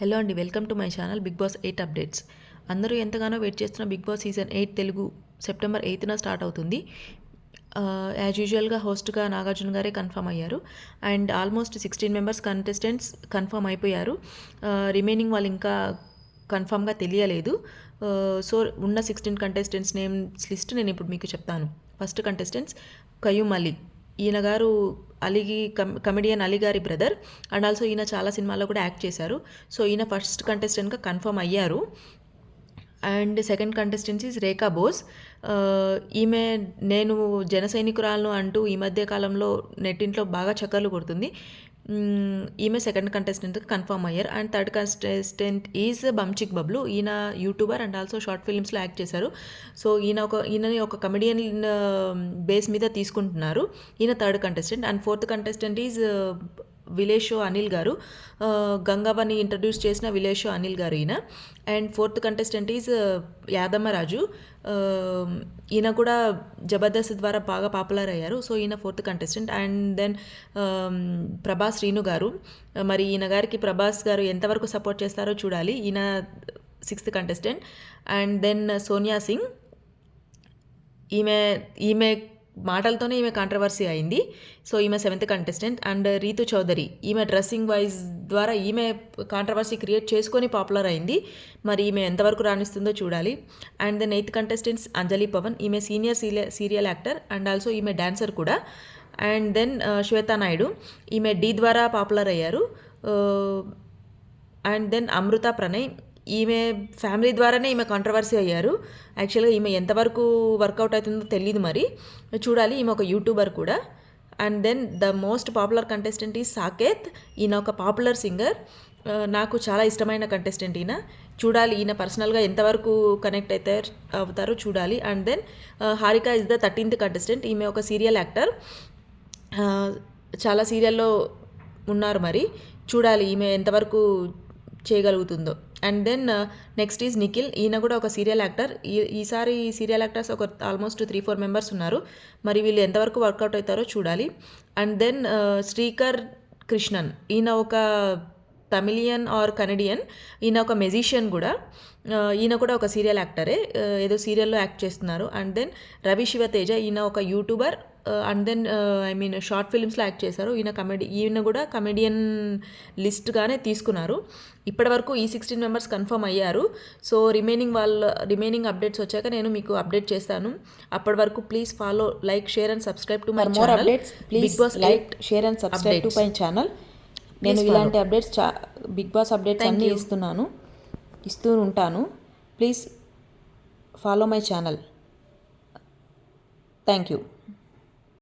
Hello అండి, welcome to my channel Big Boss 8 updates. అందరూ ఎంతగానో వెయిట్ చేస్తున్న Big Boss season 8 Telugu September 8న స్టార్ట్ అవుతుంది. యాజ్ యూజువల్గా హోస్ట్గా నాగార్జున గారే కన్ఫర్మ్ అయ్యారు. And almost 16 members contestants confirm అయిపోయారు. రిమైనింగ్ వాళ్ళు ఇంకా కన్ఫర్మ్గా తెలియలేదు. సో ఉన్న 16 కంటెస్టెంట్స్ నేమ్స్ లిస్ట్ నేను ఇప్పుడు మీకు చెప్తాను. First contestants Qayyum Ali. ఈయన గారు అలీకి కమెడియన్ అలీ గారి బ్రదర్ అండ్ ఆల్సో ఈయన చాలా సినిమాల్లో కూడా యాక్ట్ చేశారు. సో ఈయన ఫస్ట్ కంటెస్టెంట్గా కన్ఫర్మ్ అయ్యారు. అండ్ సెకండ్ కంటెస్టెంట్ ఈజ్ రేఖా బోస్. ఈమె నేను జన సైనికురాలను అంటూ ఈ మధ్య కాలంలో నెట్టింట్లో బాగా చక్కర్లు కొడుతుంది. ఈమె సెకండ్ కంటెస్టెంట్కి కన్ఫర్మ్ అయ్యారు. And third contestant is Bunchik Bablu. ఈయన యూట్యూబర్ అండ్ ఆల్సో షార్ట్ ఫిల్మ్స్లో యాక్ట్ చేశారు. సో ఈయనని ఒక కమెడియన్ బేస్ మీద తీసుకుంటున్నారు. ఈయన third contestant. And fourth contestant is విలేషో అనిల్ గారు. గంగావని ఇంట్రడ్యూస్ చేసిన విలేషో అనిల్ గారు ఈయన. And fourth contestant is Yadamma Raju. ఈయన కూడా జబర్దస్త్ ద్వారా బాగా పాపులర్ అయ్యారు. సో ఈయన fourth contestant. And then Prabhas Srinu గారు. మరి ఈయన గారికి ప్రభాస్ గారు ఎంతవరకు సపోర్ట్ చేస్తారో చూడాలి. ఈయన sixth contestant. And then Sonia Singh. ఈమె మాటలతోనే ఈమె కాంట్రవర్సీ అయింది. సో ఈమె seventh contestant. And Ritu Chaudhary. ఈమె డ్రెస్సింగ్ వైజ్ ద్వారా ఈమె కాంట్రవర్సీ క్రియేట్ చేసుకొని పాపులర్ అయింది. మరి ఈమె ఎంతవరకు రాణిస్తుందో చూడాలి. And then eighth contestants Anjali Pavan. ఈమె senior serial actor and also ఈమె డాన్సర్ కూడా. And then Shweta Naidu. ఈమె డి ద్వారా పాపులర్ అయ్యారు. And then Amrutha Pranay. ఈమె ఫ్యామిలీ ద్వారానే ఈమె కాంట్రవర్సీ అయ్యారు. యాక్చువల్గా ఈమె ఎంతవరకు వర్కౌట్ అవుతుందో తెలియదు, మరి చూడాలి. ఈమె ఒక యూట్యూబర్ కూడా. And then the most popular contestant is Saketh. ఈయన ఒక పాపులర్ సింగర్. నాకు చాలా ఇష్టమైన కంటెస్టెంట్ ఈయన. చూడాలి ఈయన పర్సనల్గా ఎంతవరకు కనెక్ట్ అవుతారో చూడాలి. And then Harika is the 13th contestant. ఈమె ఒక సీరియల్ యాక్టర్. చాలా సీరియల్లో ఉన్నారు, మరి చూడాలి ఈమె ఎంతవరకు చేయగలుగుతుందో. And then next is Nikhil. ఈయన కూడా ఒక సీరియల్ యాక్టర్. ఈసారి సీరియల్ యాక్టర్స్ ఒక ఆల్మోస్ట్ 3-4 మెంబర్స్ ఉన్నారు. మరి వీళ్ళు ఎంతవరకు వర్కౌట్ అవుతారో చూడాలి. And then Srikar Krishnan. ఈయన ఒక తమిళియన్ ఆర్ కనడియన్. ఈయన ఒక మెజిషియన్ కూడా. ఈయన కూడా ఒక సీరియల్ యాక్టరే, ఏదో సీరియల్లో యాక్ట్ చేస్తున్నారు. And then Ravi Shivateja. ఈయన ఒక యూట్యూబర్. అండ్ దెన్ షార్ట్ ఫిల్మ్స్లో యాక్ట్ చేశారు. ఈయన కూడా కమెడియన్ లిస్ట్గానే తీసుకున్నారు. ఇప్పటివరకు ఈ 16 మెంబర్స్ కన్ఫర్మ్ అయ్యారు. సో రిమైనింగ్ అప్డేట్స్ వచ్చాక నేను మీకు అప్డేట్ చేస్తాను. అప్పటి వరకు please follow, like, share and subscribe to my channel Big Boss like, share and subscribe to my channel. నేను ఇలాంటి అప్డేట్స్ బిగ్ బాస్ అప్డేట్స్ అన్నీ ఇస్తూ ఉంటాను. Please follow my channel. Thank you.